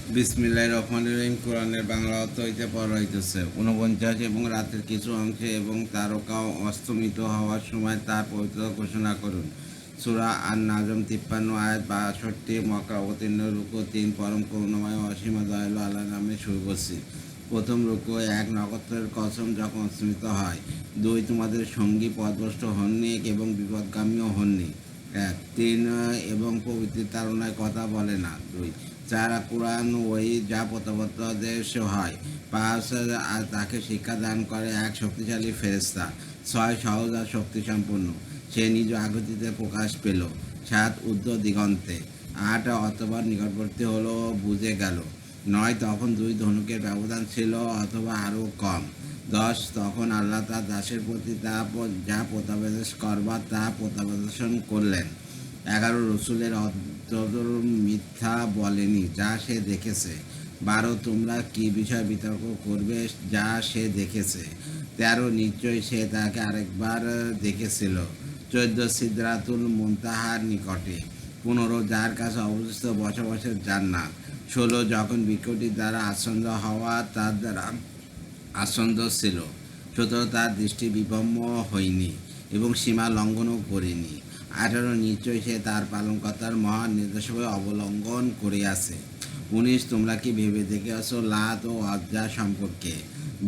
বিসমিল্লাহির রহমানির রহিম। কোরআনের বাংলা অর্থ হইতে পড়া হইতেছে ৪৯ এবং রাতের কিছু অংশে এবং তারকা অস্তমিত হওয়ার সময় তার পবিত্রতা ঘোষণা করুন। সূরা আন-নাজম ৫৩ আয়াত ৬২। মক্কা অবতীর্ণ। রুকু ৩। পরম করুণাময় অসীম দয়ালু আল্লাহর নামে শুরু করছি। প্রথম রুকু। ১। নক্ষত্রের কসম যখন অস্তমিত হয়। ২। তোমাদের সঙ্গী পথভ্রষ্ট হননি এবং বিপদগামীও হননি। ১। ৩। এবং পবিত্র তাড়নায় কথা বলে না। ২। ৪। কুরআন ওহী যা প্রত্যাবর্তদেশ হয়। ৫। তাকে শিক্ষা দান করে এক শক্তিশালী ফেরেশতা। ৬। সহজ আর শক্তিসম্পন্ন, সে নিজ আগতিতে প্রকাশ পেল। ৭। ঊর্ধ্ব দিগন্তে। ৮। অথবা নিকটবর্তী হলো, বুঝে গেল। ৯। তখন দুই ধনুকের ব্যবধান ছিল অথবা আরও কম। ১০। তখন আল্লাহ তার দাসের প্রতি যা প্রত্যাদেশ করবার তা প্রত্যাদেশন করলেন। ১১। রসুলের অন্তর মিথ্যা বলেনি, যা সে দেখেছে। ১২। তোমরা কি বিষয় বিতর্ক করবে যা সে দেখেছে। ১৩। নিশ্চয়ই সে তাকে আরেকবার দেখেছিল। ১৪। সিদরাতুল মুনতাহার নিকটে। ১৫। যার কাছে অবস্থিত বসবাসের জান্নাত। ১৬। যখন বৃক্ষটির দ্বারা আচ্ছন্ন হওয়া তার দ্বারা আচ্ছন্ন ছিল। ১৭। তার দৃষ্টি বিভ্রম হয়নি এবং সীমা লঙ্ঘনও করেনি। ১৮। নিশ্চয়ই সে তার পালনকর্তার মহান নির্দেশাবলী অবলম্বন করিয়াছে। ১৯। তোমরা কি ভেবে দেখেছ লাত ও উজ্জা সম্পর্কে।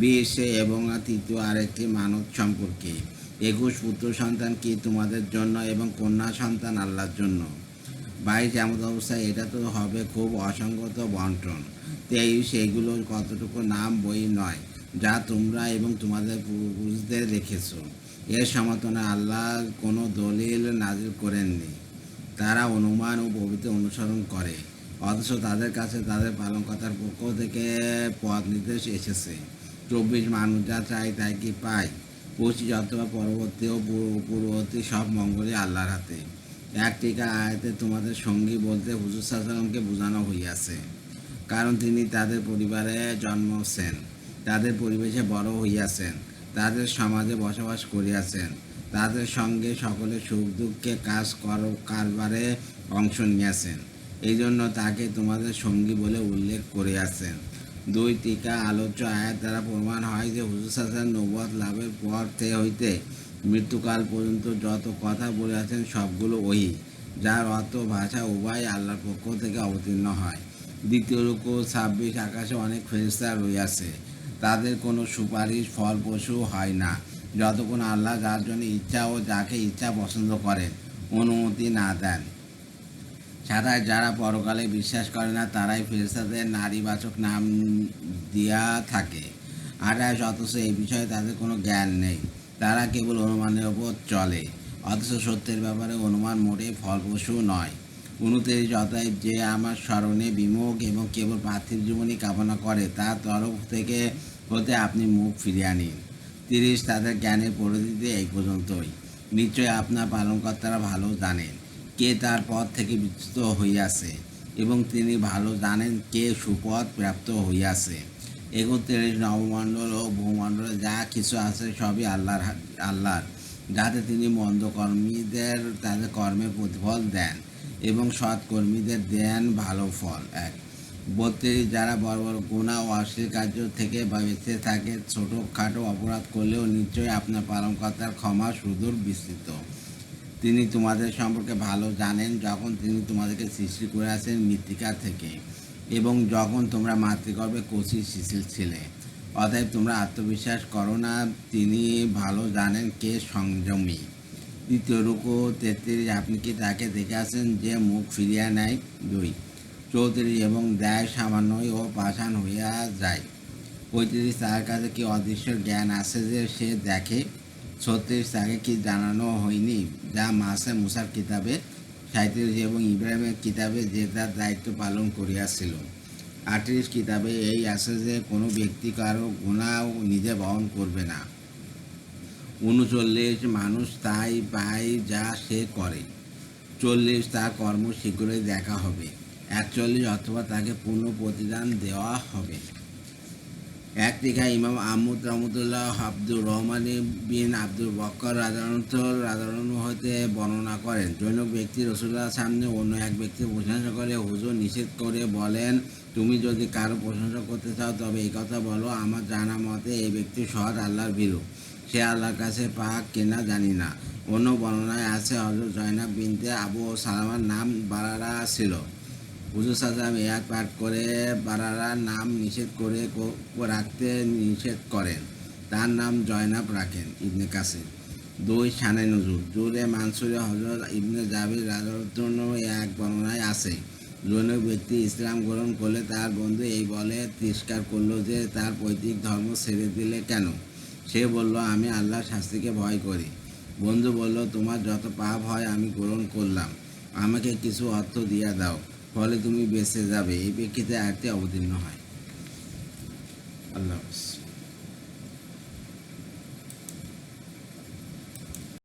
২০। এবং তৃতীয় আরেকটি মানত সম্পর্কে। ২১। পুত্র সন্তান কি তোমাদের জন্য এবং কন্যা সন্তান আল্লাহর জন্য। ২২। এমন অবস্থায় এটা তো হবে খুব অসঙ্গত বন্টন। ২৩। এগুলো কতটুকু নাম বই নয় যা তোমরা এবং তোমাদের পূর্বপুরুষদের রেখেছ। এর সমর্থনে আল্লাহ কোনো দলিল নাজিল করেননি। তারা অনুমান ও প্রভৃতি অনুসরণ করে, অথচ তাদের কাছে তাদের পালনকর্তার পক্ষ থেকে পথ নির্দেশ এসেছে। ২৪। মানুষ যা চায় তাই কি পায়। ২৫। অথবা পরবর্তী ও পূর্ববর্তী সব মঙ্গলই আল্লাহর হাতে। ১ টিকা আয়াতে তোমাদের সঙ্গী বলতে হুজুর সাল্লাল্লাহু আলাইহি ওয়াসাল্লামকে বোঝানো হইয়াছে, কারণ তিনি তাদের পরিবারে জন্মছেন, তাদের পরিবেশে বড় হইয়াছেন, তাদের সমাজে বসবাস করিয়াছেন, তাদের সঙ্গে সকলের সুখ দুঃখে কারবারে অংশ নিয়েছেন। এই জন্য তাকে তোমাদের সঙ্গী বলে উল্লেখ করিয়াছেন। ২ টিকা আলোচ্য আয়াত দ্বারা প্রমাণ হয় যে হুজুর সাল্লাল্লাহু আলাইহি ওয়াসাল্লাম নবুয়ত লাভের পর হইতে মৃত্যুকাল পর্যন্ত যত কথা বলিয়াছেন সবগুলো ওহী, যার অর্থ ভাষা উভয় আল্লাহর পক্ষ থেকে অবতীর্ণ হয়। দ্বিতীয় রুকু ২৬। আকাশে অনেক ফেরেশতা রহিয়াছে, তাদের কোনো সুপারিশ ফলপ্রসূ হয় না যতক্ষণ আল্লাহ যার জন্য ইচ্ছা ও যাকে ইচ্ছা পছন্দ করেন অনুমতি না দেন। ২৭। যারা পরকালে বিশ্বাস করে না তারাই ফেরেশতাদের নারীবাচক নাম দিয়া থাকে। ২৮। অথচ এই বিষয়ে তাদের কোনো জ্ঞান নেই, তারা কেবল অনুমানের ওপর চলে, অথচ সত্যের ব্যাপারে অনুমান মোটেই ফলপ্রসূ নয়। ২৯। অতএব যে আমার স্মরণে বিমুখ এবং কেবল পার্থিব জীবনই কামনা করে তার তরফ থেকে হতে আপনি মুখ ফিরিয়ে নিন। ৩০। তাদের জ্ঞানের পরিধিতে এই পর্যন্তই। নিশ্চয়ই আপনার পালনকর্তারা ভালো জানেন কে তার পথ থেকে বিচ্যুত হইয়াছে এবং তিনি ভালো জানেন কে সুপথ প্রাপ্ত হইয়াছে। ৩১। নবমণ্ডল ও ভূমণ্ডলে যা কিছু আছে সবই আল্লাহর, যাতে তিনি মন্দকর্মীদের তাদের কর্মের প্রতিফল দেন এবং সৎকর্মীদের দেন ভালো ফল। ১। ৩২। যারা বড় বড় গুনাহ ও অশ্লীল কার্য থেকে বেঁচে থাকে, ছোটোখাটো অপরাধ করলেও নিশ্চয়ই আপনার পালনকর্তার ক্ষমা সুদূর বিস্তৃত। তিনি তোমাদের সম্পর্কে ভালো জানেন যখন তিনি তোমাদেরকে সৃষ্টি করেছেন মৃত্তিকা থেকে এবং যখন তোমরা মাতৃগর্ভে কচি শিশির ছিলে। অতএব তোমরা আত্মবিশ্বাস করো না, তিনি ভালো জানেন কে সংযমী। দ্বিতীয় রুকু ৩৩। আপনি কি তাকে দেখে আছেন যে মুখ ফিরিয়ে নেয়। ২। ৩৪। এবং দেয় সামান্যই ও পাষাণ হইয়া যায়। ৩৫। তার কাছে কি অদৃশ্য জ্ঞান আছে যে সে দেখে। ৩৬। তাকে কি জানানো হয়নি যা মুসার কিতাবে। ৩৭। এবং ইব্রাহিমের কিতাবে যে তার দায়িত্ব পালন করিয়াছিল। ৩৮। কিতাবে এই আছে যে কোনো ব্যক্তি কারো গুনাহ নিজে বহন করবে না। ৩৯। মানুষ তাই পায় যা সে করে। ৪০। তার কর্ম শীঘ্রই দেখা হবে। ৪১। অথবা তাকে পূর্ণ প্রতিদান দেওয়া হবে। এক টিকা ইমাম আহমদ রহমতুল্লাহ আব্দুর রহমান বিন আব্দুল বক্কর রাধারণ হতে বর্ণনা করেন, জৈনক ব্যক্তি রসুল্লাহর সামনে অন্য এক ব্যক্তির প্রশংসা করে হুজুর নিষেধ করে বলেন, তুমি যদি কারো প্রশংসা করতে চাও তবে এই কথা বলো, আমার জানা মতে এই ব্যক্তি সৎ আল্লাহর ভীরু, সে আল্লাহর কাছে পাক কিনা জানি না। অন্য বর্ণনায় আছে হযরত জয়নাব বিনতে আবু সালামার নাম বারারা ছিল। হুজুর সাল্লাল্লাহু আলাইহি ওয়াসাল্লাম পাঠ করে বারারার নাম রাখতে নিষেধ করেন, তার নাম জয়নাব রাখেন। ইবনে কাসির। 2 শানে নুজুল। জুরে মানসুরে হযরত ইবনে জাবির রাদিয়াল্লাহু এক বর্ণনায় আছে, জৈনক ব্যক্তি ইসলাম গ্রহণ করলে তার বন্ধু এই বলে তিরস্কার করল যে তার পৈতৃক ধর্ম ছেড়ে দিলে কেন? সে বলল, আমি আল্লাহর শাস্তিকে ভয় করি। বন্ধু বলল, তোমার যত পাপ হয় আমি গ্রহণ করলাম, আমাকে কিছু অর্থ দিয়া দাও, ফলে তুমি বেঁচে যাবে। এই প্রেক্ষিতে আয়াতটি অবতীর্ণ হয়। আল্লাহ হাফেজ।